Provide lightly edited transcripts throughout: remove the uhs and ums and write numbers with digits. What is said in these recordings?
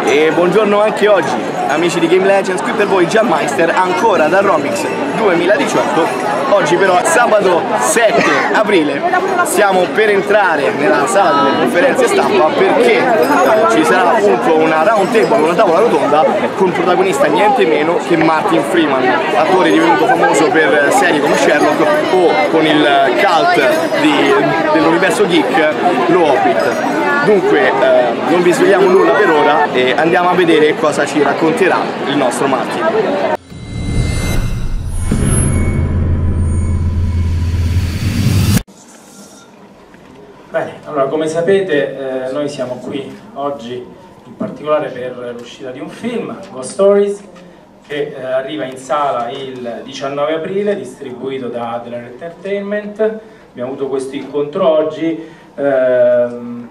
E buongiorno anche oggi, amici di Game Legends, qui per voi Gianmeister, ancora da Romics 2018. Oggi però sabato 7 aprile stiamo per entrare nella sala delle conferenze stampa perché ci sarà appunto una round table, una tavola rotonda con protagonista niente meno che Martin Freeman, attore divenuto famoso per serie come Sherlock o con il cult dell'universo geek, lo Hobbit. Dunque non vi svegliamo nulla per ora e andiamo a vedere cosa ci racconterà il nostro Martin. Bene, allora come sapete noi siamo qui oggi in particolare per l'uscita di un film, Ghost Stories, che arriva in sala il 19 aprile, distribuito da Entertainment. Abbiamo avuto questo incontro oggi.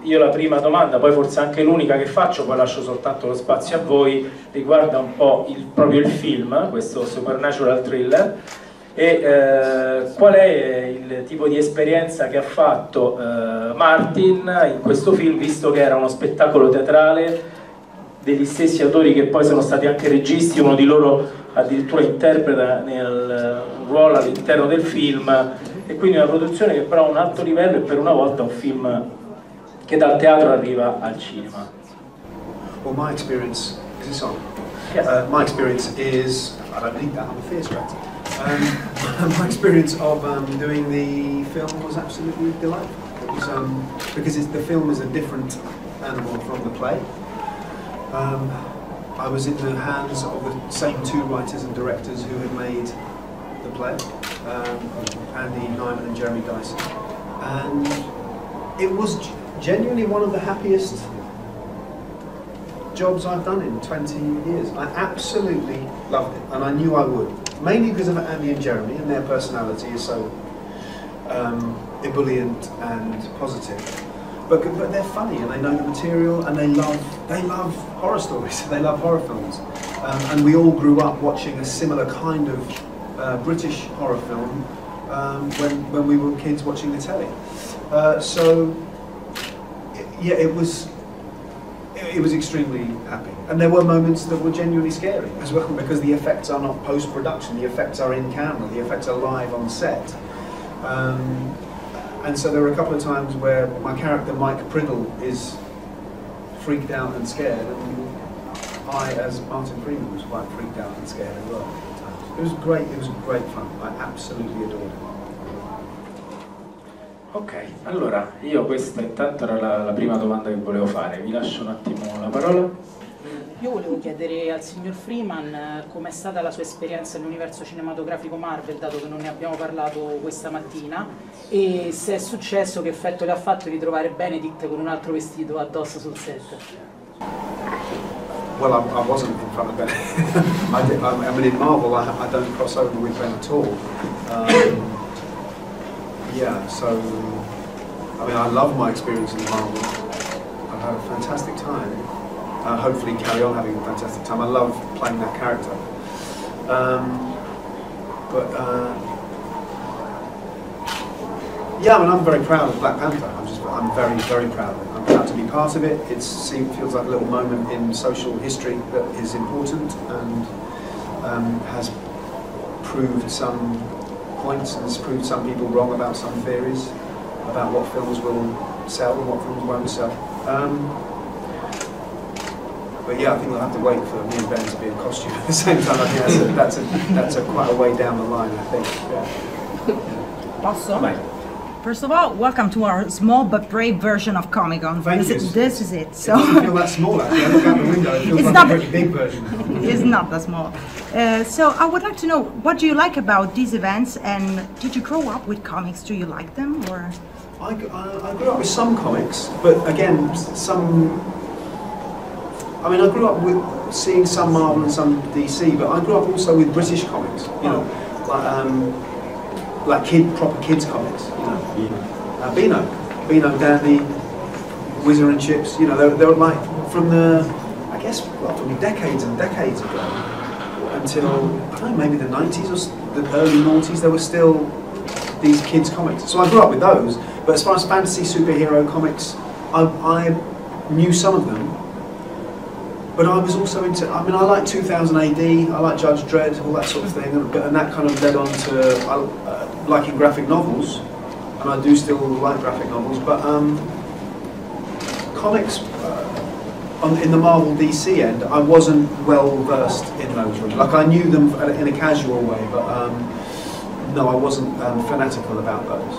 Io la prima domanda, poi forse anche l'unica che faccio, poi lascio soltanto lo spazio a voi, riguarda un po' proprio il film, questo supernatural thriller, e qual è il tipo di esperienza che ha fatto Martin in questo film, visto che era uno spettacolo teatrale degli stessi autori che poi sono stati anche registi, uno di loro addirittura interpreta nel ruolo all'interno del film, e quindi una produzione che però ha un alto livello e per una volta un film che dal teatro arriva al cinema. Well, my experience, is this on? Yes. My experience is, I don't need that, I'm a theatre actor. My experience of doing the film was absolutely delightful. It was, because the film is a different animal from the play. I was in the hands of the same two writers and directors who had made the play, Andy Nyman and Jeremy Dyson, and it was genuinely one of the happiest jobs I've done in 20 years. I absolutely loved it, and I knew I would, mainly because of Andy and Jeremy, and their personality is so ebullient and positive. But they're funny, and they know the material, and they love horror stories. They love horror films, and we all grew up watching a similar kind of British horror film when we were kids watching the telly. So yeah, it was extremely happy, and there were moments that were genuinely scary as well, because the effects are not post-production. The effects are in camera. The effects are live on set. And so there were a couple of times where my character Mike Priddle is freaked out and scared, and I, as Martin Freeman, was quite freaked out and scared as well. It was great. It was great fun. I absolutely adored it. Ok, allora io questa intanto era la prima domanda che volevo fare. Vi lascio un attimo la parola. Io volevo chiedere al signor Freeman com'è stata la sua esperienza nell'universo cinematografico Marvel, dato che non ne abbiamo parlato questa mattina, e se è successo, che effetto le ha fatto di trovare Benedict con un altro vestito addosso sul set. Well, I wasn't in front of Benedict. I mean, in Marvel, I don't cross over with Ben at all. Yeah, so I mean, I love my experience in Marvel. I've had a fantastic time. Hopefully carry on having a fantastic time. I love playing that character. Yeah, I mean, I'm very proud of Black Panther. I'm very, very proud of it. I'm proud to be part of it. It feels like a little moment in social history that is important and has proved some points and has proved some people wrong about some theories about what films will sell and what films won't sell. But yeah, I think we'll have to wait for me and Ben to be in costume at the same time. I think that's quite a way down the line, I think. Yeah. Awesome. First of all, welcome to our small but brave version of Comic-Con. This is it. So it doesn't feel that small, actually. I look out the window, it feels like a pretty big version. It's not that small. So I would like to know, what do you like about these events, and did you grow up with comics? Do you like them, or? I grew up with some comics, but again, I mean, I grew up with seeing some Marvel and some DC, but I grew up also with British comics, you know, like proper kids comics, you know. Beano Dandy, Whizzer and Chips, you know, they were like from I guess, from decades and decades ago until, I don't know, maybe the 90s or the early noughties, there were still these kids comics. So I grew up with those, but as far as fantasy superhero comics, I knew some of them, but I was also into, I mean, I like 2000 AD, I like Judge Dredd, all that sort of thing, and that kind of led on to liking graphic novels, and I do still like graphic novels, but comics, in the Marvel DC end, I wasn't well versed in those really. Like I knew them in a casual way, but no, I wasn't fanatical about those.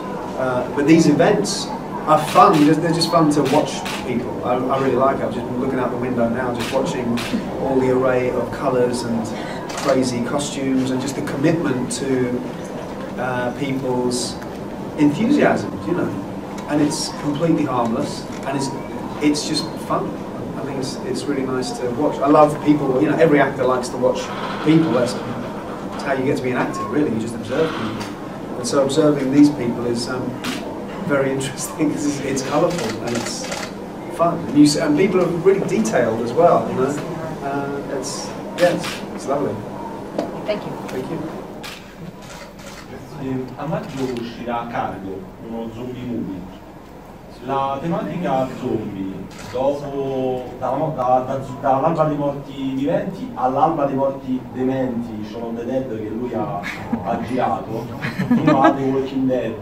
But these events are fun. They're just fun to watch people. I really like it. I've just been looking out the window now, just watching all the array of colours and crazy costumes, and just the commitment to people's enthusiasm, you know. And it's completely harmless, and it's just fun. I think it's really nice to watch. I love people. You know, every actor likes to watch people. That's how you get to be an actor. Really, you just observe people. And so observing these people is very interesting. It's colourful and it's fun, and people are really detailed as well. You know, it's lovely. Thank you. Thank you. A maggio uscirà Fargo, uno zombie movie. La tematica zombie, dopo dall'alba dei morti viventi all'alba dei morti dementi, Shaun of the Dead, che lui ha girato, fino a The Walking Dead,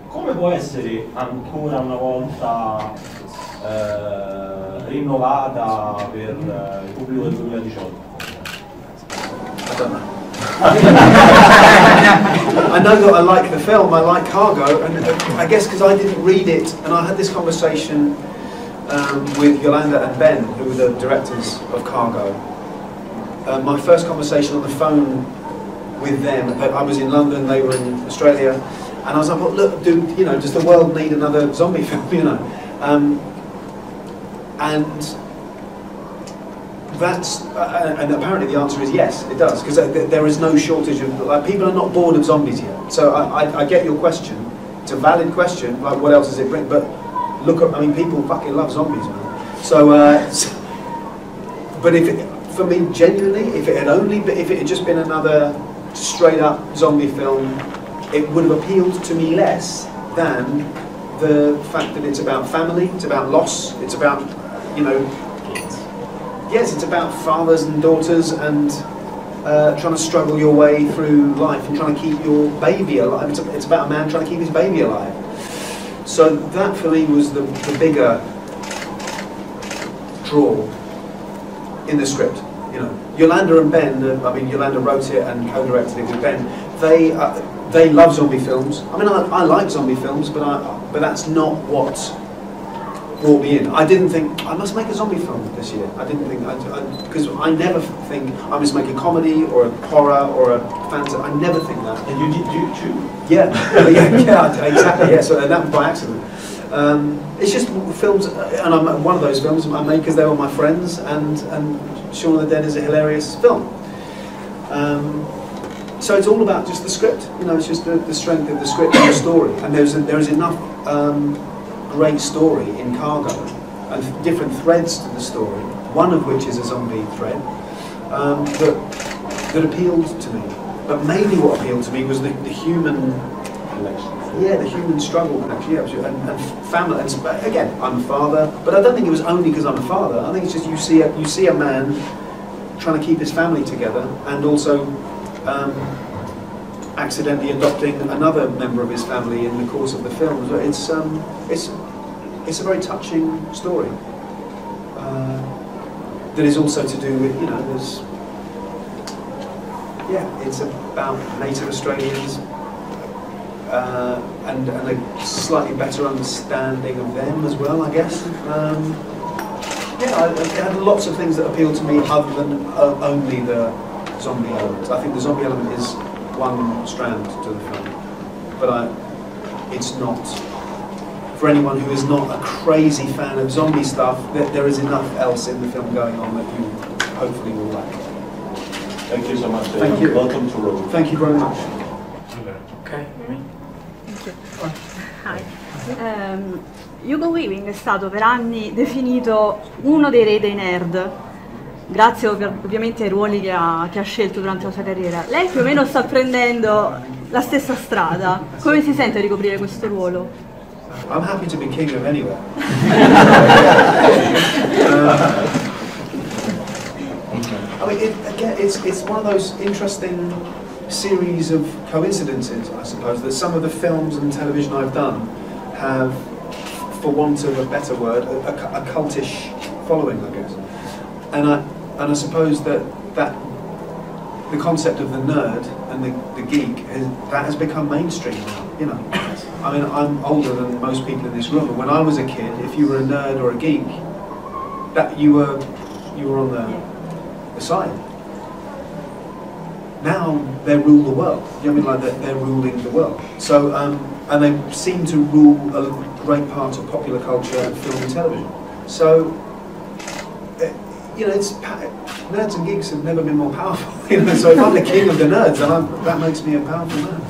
come può essere ancora una volta rinnovata per il pubblico del 2018? I don't know. I know that I like the film, I like Fargo, and I guess because I didn't read it, and I had this conversation with Yolanda and Ben, who were the directors of Fargo. My first conversation on the phone with them, I was in London, they were in Australia, and I was like, well, look, you know, does the world need another zombie film, you know? And and apparently the answer is yes, it does, because there is no shortage of, like, people are not bored of zombies yet. So I get your question, it's a valid question, like what else does it bring, but look at, I mean, people fucking love zombies, man. So, but for me, genuinely, if it had just been another straight up zombie film, it would have appealed to me less than the fact that it's about family, it's about loss, it's about, you know, yes, it's about fathers and daughters and trying to struggle your way through life and trying to keep your baby alive. It's about a man trying to keep his baby alive. So that for me was the bigger draw in the script. You know, Yolanda and Ben. I mean, Yolanda wrote it and co-directed it with Ben. They love zombie films. I mean, I like zombie films, but that's not what brought me in. I didn't think I must make a zombie film this year. I didn't think, because I never think I must make a comedy or a horror or a fantasy. I never think that. And you did too? Yeah, yeah, exactly. Yeah, so that was by accident. It's just films, and I'm one of those films I made because they were my friends, and Shaun of the Dead is a hilarious film. So it's all about just the script. You know, it's just the strength of the script and the story, and there is enough. Great story in Fargo, and different threads to the story, one of which is a zombie thread, that appealed to me. But mainly what appealed to me was the human connection. Yeah, the human struggle connection, yeah, and family. And again, I'm a father, but I don't think it was only because I'm a father. I think it's just you see a man trying to keep his family together, and also accidentally adopting another member of his family in the course of the film. It's a very touching story that is also to do with, you know, it's about Native Australians and a slightly better understanding of them as well, I guess. It had lots of things that appealed to me other than only the zombie element. I think the zombie element is one strand to the film, but it's not, for anyone who is not a crazy fan of zombie stuff, there is enough else in the film going on that you hopefully will like. Thank you so much. Thank you. Welcome to Rome. Thank you very much. Ok, Thank you. Hi. Hugo Weaving è stato per anni definito uno dei re dei nerd, grazie ovviamente ai ruoli che ha scelto durante la sua carriera. Lei più o meno sta prendendo la stessa strada. Come si sente a ricoprire questo ruolo? I'm happy to be king of anywhere. I mean, again, it's one of those interesting series of coincidences, I suppose, that some of the films and television I've done have, for want of a better word, a cultish following, I guess. And I suppose that the concept of the nerd and the geek has become mainstream now. You know, I mean, I'm older than most people in this room, and when I was a kid, if you were a nerd or a geek, that you were on the side. Now they rule the world. You know what I mean? Like they're ruling the world. So and they seem to rule a great part of popular culture and film and television. So you know, nerds and geeks have never been more powerful. You know, so if I'm the king of the nerds, then that makes me a powerful man.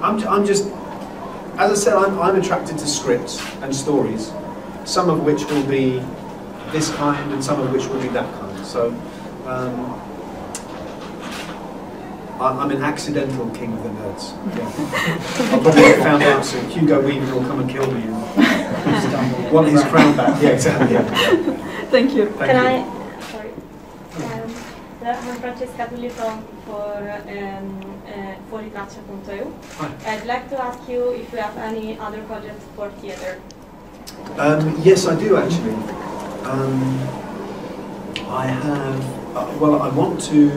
I'm just, as I said, I'm attracted to scripts and stories, some of which will be this kind and some of which will be that kind. So I'm an accidental king of the nerds. Yeah. I'll probably get found out soon. Hugo Weaving will come and kill me and want his crown back. Yeah, exactly. Yeah. Thank you. Sorry. I'm Francesca Tullito for fuoritraccia.eu. I'd like to ask you if you have any other projects for theatre. Yes, I do actually. I have. Well, I want to.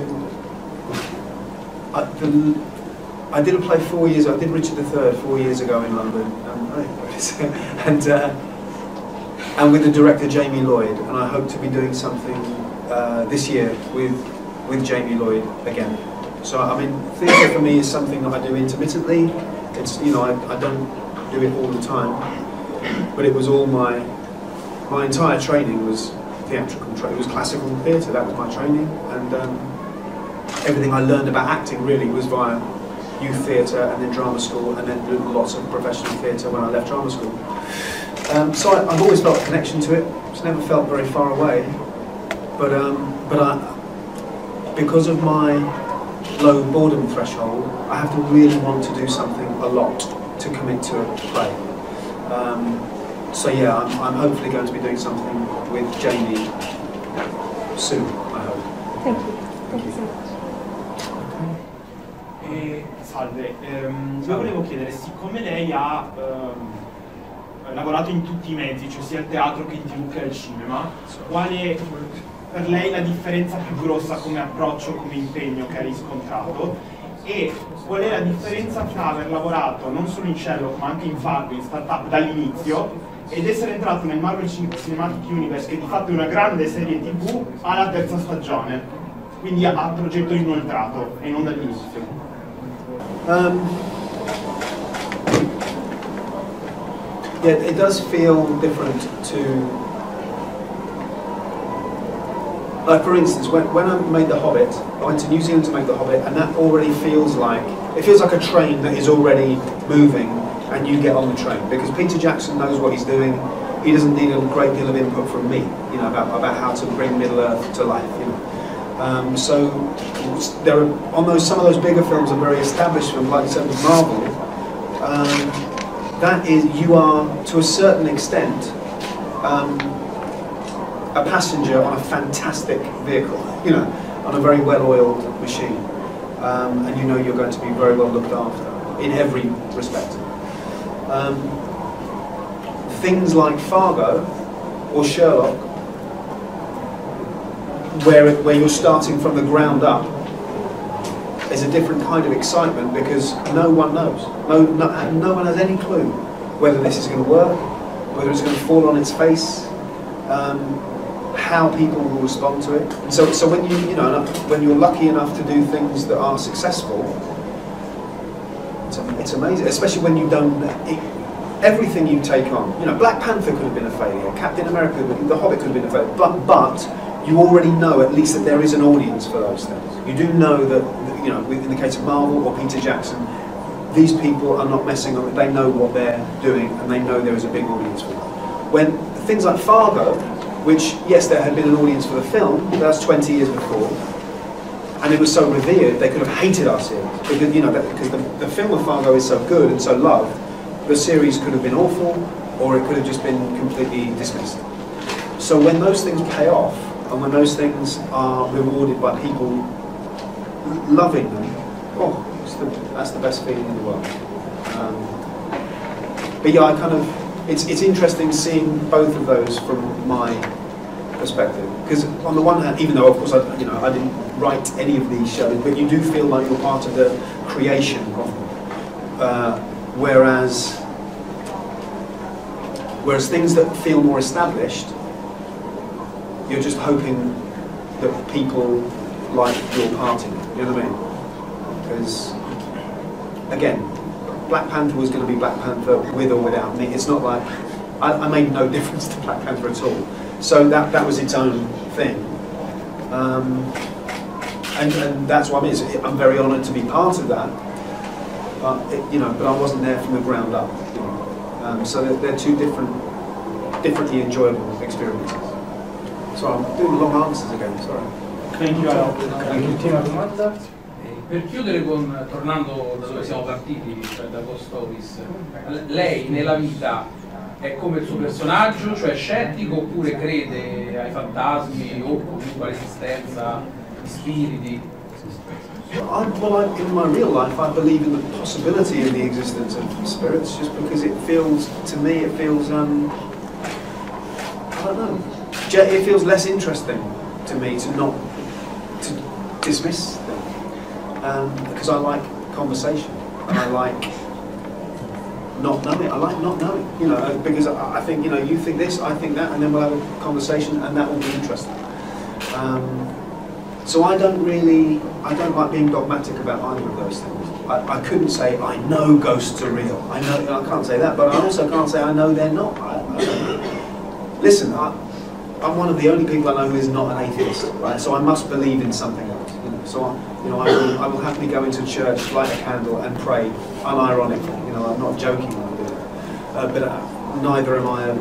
I did a play 4 years. I did Richard III 4 years ago in London, and with the director Jamie Lloyd, and I hope to be doing something this year with Jamie Lloyd again. So I mean, theatre for me is something that I do intermittently. It's, you know, I don't do it all the time, but it was all my entire training was theatrical. It was classical theatre. That was my training, and everything I learned about acting really was via youth theatre and then drama school, and then lots of professional theatre when I left drama school. So I've always felt a connection to it. It's never felt very far away, but because of my low boredom threshold, I have to really want to do something a lot to commit to a play. So yeah, I'm hopefully going to be doing something with Jamie soon, I hope. Thank you. Thank you so much. Salve, io volevo chiedere, siccome lei ha lavorato in tutti i mezzi, cioè sia al teatro che in TV che al cinema, qual è per lei la differenza più grossa come approccio, come impegno che ha riscontrato, e qual è la differenza tra aver lavorato non solo in Sherlock ma anche in Fargo, in startup dall'inizio, ed essere entrato nel Marvel Cinematic Universe, che di fatto è una grande serie TV, alla terza stagione, quindi a progetto inoltrato e non dall'inizio? Yeah, it does feel different to, like for instance, when I made The Hobbit, I went to New Zealand to make The Hobbit, and that already feels like a train that is already moving, and you get on the train, because Peter Jackson knows what he's doing. He doesn't need a great deal of input from me, you know, about how to bring Middle-earth to life, you know. So there are, some of those bigger films are very established films, like you said with Marvel. That is, you are to a certain extent a passenger on a fantastic vehicle, you know, on a very well-oiled machine, and you know you're going to be very well looked after in every respect. Things like Fargo or Sherlock, where you're starting from the ground up, is a different kind of excitement, because no one knows. No one has any clue whether this is going to work, whether it's going to fall on its face, how people will respond to it. And so when when you're lucky enough to do things that are successful, it's amazing. Especially when you don't. Everything you take on, you know, Black Panther could have been a failure, Captain America, The Hobbit could have been a failure, but you already know at least that there is an audience for those things. You do know that, you know, in the case of Marvel or Peter Jackson, these people are not messing on it. They know what they're doing, and they know there is a big audience for them. When things like Fargo, which, yes, there had been an audience for the film, but that's 20 years before, and it was so revered, they could have hated our series, because, you know, because the film of Fargo is so good and so loved. The series could have been awful, or it could have just been completely dismissed. So when those things pay off, And when those things are rewarded by people loving them, oh, that's the best feeling in the world. But yeah, I kind of, it's interesting seeing both of those from my perspective. Because on the one hand, even though of course I didn't write any of these shows, but you do feel like you're part of the creation of them. Whereas things that feel more established, you're just hoping that people like your part in it. You know what I mean? Because again, Black Panther was going to be Black Panther with or without me. It's not like I made no difference to Black Panther at all. So that was its own thing, and that's what I mean. I'm very honoured to be part of that, but but I wasn't there from the ground up. So they're two differently enjoyable experiences. So I'm doing long answers again. Sorry. Thank you. L'ultima domanda. Per chiudere tornando da dove siamo partiti, cioè da Ghost Stories, lei nella vita è come il suo personaggio, cioè scettico oppure crede ai fantasmi o comunque all'esistenza di spiriti? In my real life, I believe in the possibility of the existence of spirits, just because it feels, to me, I don't know, it feels less interesting to me to dismiss them, because I like conversation, and I like not knowing. I like not knowing, because I think, you think this, I think that, and then we'll have a conversation, and that will be interesting. So I don't like being dogmatic about either of those things. I couldn't say I know ghosts are real. I can't say that, but I also can't say I know they're not. Listen, I'm one of the only people I know who is not an atheist, right? So I must believe in something else. So I will happily go into church, light a candle, and pray unironically. I'm not joking when I do it. But neither am I a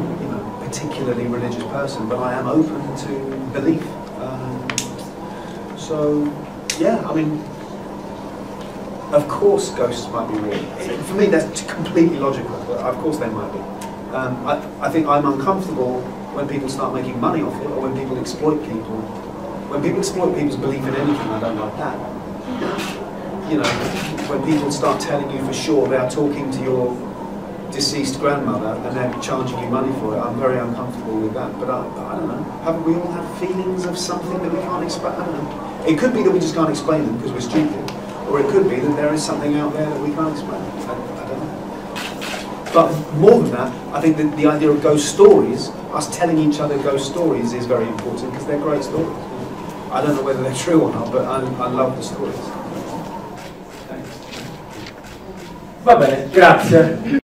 particularly religious person, but I am open to belief. So yeah, I mean, of course ghosts might be real. For me, that's completely logical. But of course they might be. I think I'm uncomfortable when people start making money off it, or when people exploit people. When people exploit people's belief in anything, I don't like that. When people start telling you for sure they are talking to your deceased grandmother and they're charging you money for it, I'm very uncomfortable with that. But I don't know, haven't we all had feelings of something that we can't explain? I don't know. It could be that we just can't explain them because we're stupid, or it could be that there is something out there that we can't explain. I don't know. But more than that, I think that the idea of ghost stories, us telling each other ghost stories, is very important because they're great stories. I don't know whether they're true or not, but I love the stories. Va bene, grazie.